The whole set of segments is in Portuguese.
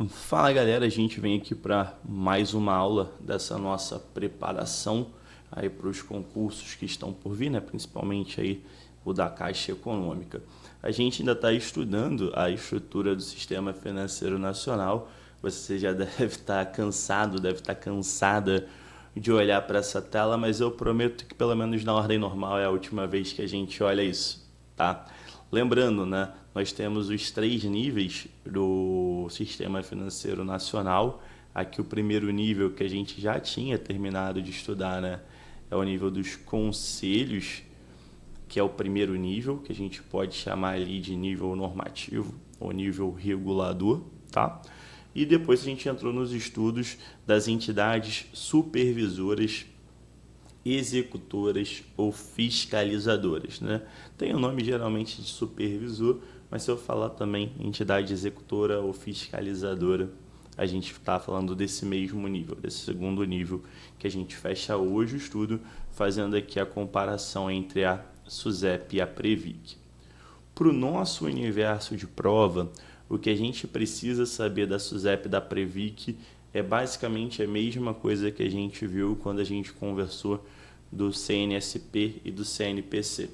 Fala galera, a gente vem aqui para mais uma aula dessa nossa preparação aí para os concursos que estão por vir, né? Principalmente aí o da Caixa Econômica. A gente ainda está estudando a estrutura do Sistema Financeiro Nacional. Você já deve estar cansado, deve estar cansada de olhar para essa tela, mas eu prometo que pelo menos na ordem normal é a última vez que a gente olha isso, tá? Lembrando, né, nós temos os 3 níveis do Sistema Financeiro Nacional. Aqui o primeiro nível que a gente já tinha terminado de estudar, né, é o nível dos conselhos, que é o primeiro nível, que a gente pode chamar ali de nível normativo ou nível regulador, tá? E depois a gente entrou nos estudos das entidades supervisoras, executoras ou fiscalizadoras, né? Tem o nome geralmente de supervisor, mas se eu falar também entidade executora ou fiscalizadora, a gente está falando desse mesmo nível, desse segundo nível que a gente fecha hoje o estudo, fazendo aqui a comparação entre a SUSEP e a Previc. Para o nosso universo de prova, o que a gente precisa saber da SUSEP e da Previc é basicamente a mesma coisa que a gente viu quando a gente conversou do CNSP e do CNPC.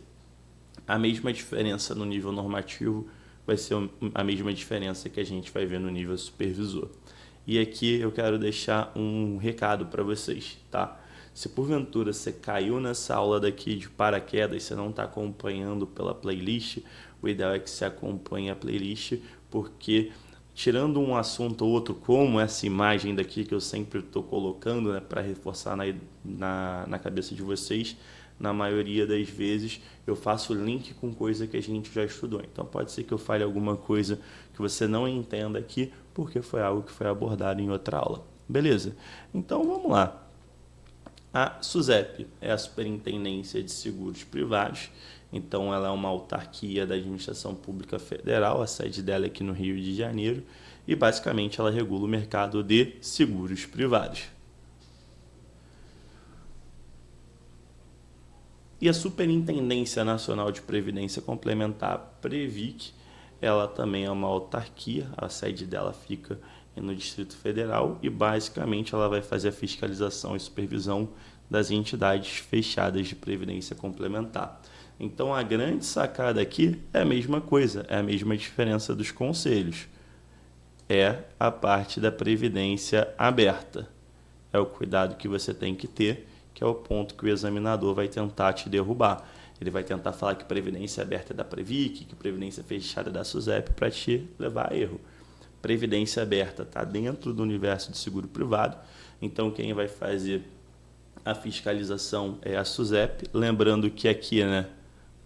A mesma diferença no nível normativo vai ser a mesma diferença que a gente vai ver no nível supervisor. E aqui eu quero deixar um recado para vocês, tá? Se porventura você caiu nessa aula daqui de paraquedas, você não está acompanhando pela playlist, o ideal é que você acompanhe a playlist, porque tirando um assunto ou outro, como essa imagem daqui que eu sempre estou colocando, né, para reforçar na cabeça de vocês, na maioria das vezes eu faço link com coisa que a gente já estudou. Então pode ser que eu fale alguma coisa que você não entenda aqui, porque foi algo que foi abordado em outra aula. Beleza? Então vamos lá. A SUSEP é a Superintendência de Seguros Privados, então ela é uma autarquia da Administração Pública Federal, a sede dela é aqui no Rio de Janeiro, e basicamente ela regula o mercado de seguros privados. E a Superintendência Nacional de Previdência Complementar, Previc, ela também é uma autarquia, a sede dela fica no Distrito Federal e basicamente ela vai fazer a fiscalização e supervisão das entidades fechadas de previdência complementar. Então a grande sacada aqui é a mesma coisa, é a mesma diferença dos conselhos. É a parte da previdência aberta. É o cuidado que você tem que ter, que é o ponto que o examinador vai tentar te derrubar. Ele vai tentar falar que previdência aberta é da Previc, que previdência fechada é da SUSEP, para te levar a erro. Previdência aberta está dentro do universo de seguro privado, então quem vai fazer a fiscalização é a SUSEP. Lembrando que aqui, né,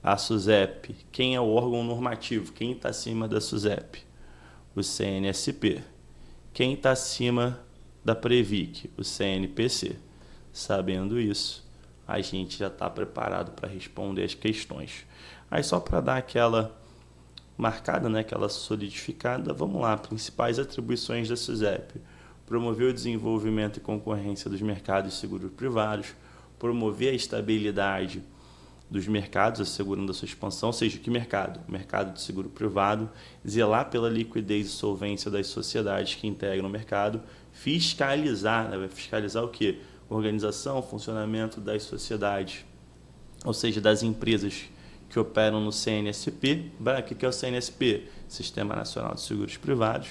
a SUSEP, quem é o órgão normativo? Quem está acima da SUSEP? O CNSP. Quem está acima da Previc? O CNPC. Sabendo isso, a gente já está preparado para responder as questões. Aí só para dar aquela marcada, né, aquela solidificada, vamos lá, principais atribuições da SUSEP: promover o desenvolvimento e concorrência dos mercados de seguros privados, promover a estabilidade dos mercados, assegurando a sua expansão, ou seja, que mercado? O mercado de seguro privado, zelar pela liquidez e solvência das sociedades que integram o mercado, fiscalizar, né, vai fiscalizar o quê? Organização, funcionamento das sociedades, ou seja, das empresas que operam no CNSP. O que é o CNSP? Sistema Nacional de Seguros Privados.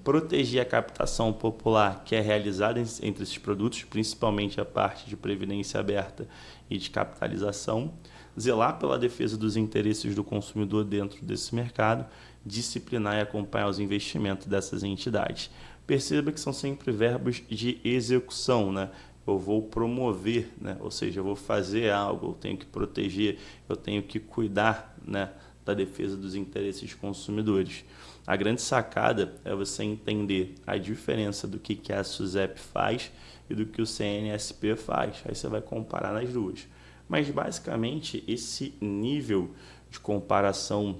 Proteger a captação popular que é realizada entre esses produtos, principalmente a parte de previdência aberta e de capitalização. Zelar pela defesa dos interesses do consumidor dentro desse mercado. Disciplinar e acompanhar os investimentos dessas entidades. Perceba que são sempre verbos de execução, né? Eu vou promover, né? Ou seja, eu vou fazer algo, eu tenho que proteger, eu tenho que cuidar, né, da defesa dos interesses dos consumidores. A grande sacada é você entender a diferença do que a SUSEP faz e do que o CNSP faz. Aí você vai comparar nas duas. Mas basicamente esse nível de comparação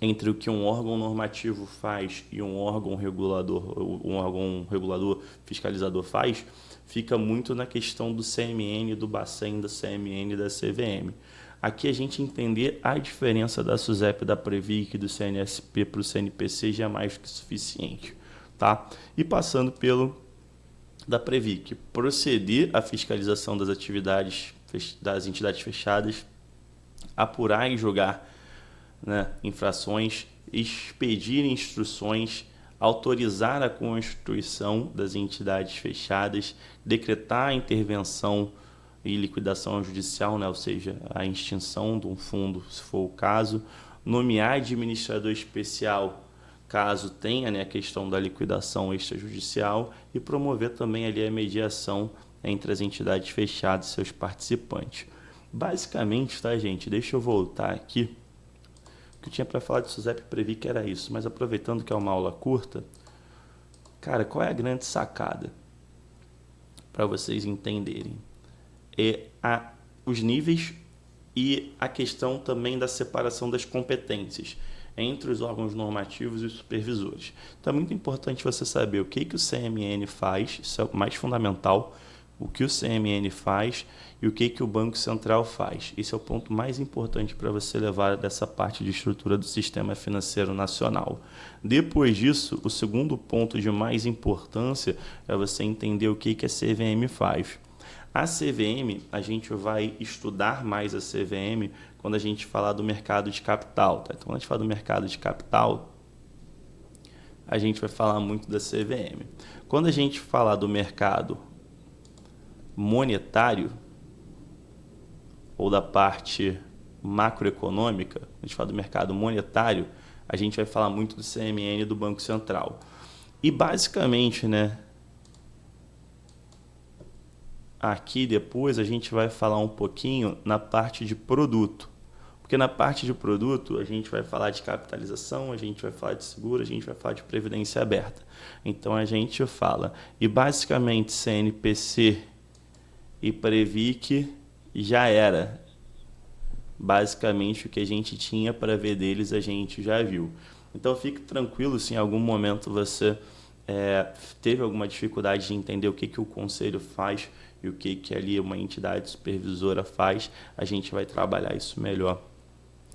entre o que um órgão normativo faz e um órgão regulador fiscalizador faz, fica muito na questão do CMN, do Bacen, da CMN e da CVM. Aqui a gente entender a diferença da SUSEP, da Previc e do CNSP para o CNPC já é mais que suficiente. tá? E passando pelo da Previc, proceder à fiscalização das atividades das entidades fechadas, apurar e julgar, né, infrações, expedir instruções, autorizar a constituição das entidades fechadas, decretar a intervenção e liquidação judicial, né, ou seja, a extinção de um fundo, se for o caso, nomear administrador especial, caso tenha, né, a questão da liquidação extrajudicial, e promover também ali a mediação entre as entidades fechadas e seus participantes. Basicamente, tá, gente? Deixa eu voltar aqui. O que eu tinha para falar de SUSEP Previc era isso, mas aproveitando que é uma aula curta, cara, qual é a grande sacada para vocês entenderem? Os níveis e a questão também da separação das competências entre os órgãos normativos e os supervisores. Então é muito importante você saber o que o CMN faz, isso é o mais fundamental, o que o CMN faz e o que o Banco Central faz. Esse é o ponto mais importante para você levar dessa parte de estrutura do Sistema Financeiro Nacional. Depois disso, o segundo ponto de mais importância é você entender o que a CVM faz. A CVM, a gente vai estudar mais a CVM quando a gente falar do mercado de capital. Tá? Então, quando a gente fala do mercado de capital, a gente vai falar muito da CVM. Quando a gente falar do mercado monetário, ou da parte macroeconômica, a gente fala do mercado monetário, a gente vai falar muito do CMN e do Banco Central. E basicamente, né, aqui depois a gente vai falar um pouquinho na parte de produto. Porque na parte de produto a gente vai falar de capitalização, a gente vai falar de seguro, a gente vai falar de previdência aberta. Então a gente fala, e basicamente CNPC e Previc já era. Basicamente o que a gente tinha para ver deles a gente já viu. Então fique tranquilo se em algum momento você teve alguma dificuldade de entender o que o conselho faz e o que ali uma entidade supervisora faz, a gente vai trabalhar isso melhor.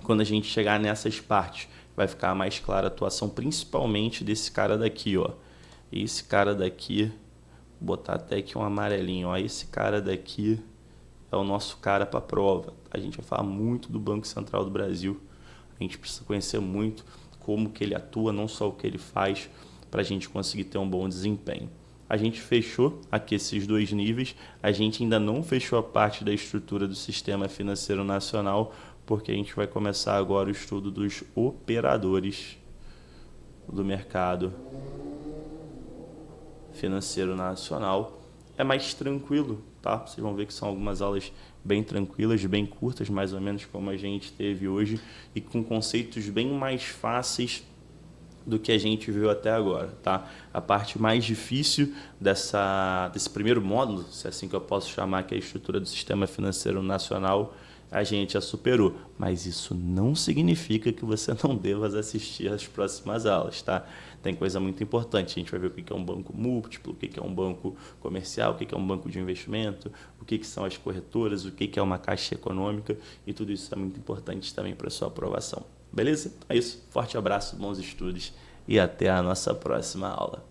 Quando a gente chegar nessas partes, vai ficar mais clara a atuação, principalmente desse cara daqui, ó. Esse cara daqui, vou botar até aqui um amarelinho, ó. Esse cara daqui é o nosso cara para a prova. A gente vai falar muito do Banco Central do Brasil. A gente precisa conhecer muito como que ele atua, não só o que ele faz, para a gente conseguir ter um bom desempenho. A gente fechou aqui esses dois níveis, a gente ainda não fechou a parte da estrutura do Sistema Financeiro Nacional, porque a gente vai começar agora o estudo dos operadores do mercado financeiro nacional. É mais tranquilo, tá? Vocês vão ver que são algumas aulas bem tranquilas, bem curtas, mais ou menos como a gente teve hoje, e com conceitos bem mais fáceis do que a gente viu até agora, tá? A parte mais difícil desse primeiro módulo, se é assim que eu posso chamar, que é a estrutura do Sistema Financeiro Nacional, a gente já superou, mas isso não significa que você não deva assistir às próximas aulas, tá? Tem coisa muito importante, a gente vai ver o que é um banco múltiplo, o que é um banco comercial, o que é um banco de investimento, o que são as corretoras, o que é uma caixa econômica, e tudo isso é muito importante também para a sua aprovação. Beleza? É isso. Forte abraço, bons estudos e até a nossa próxima aula.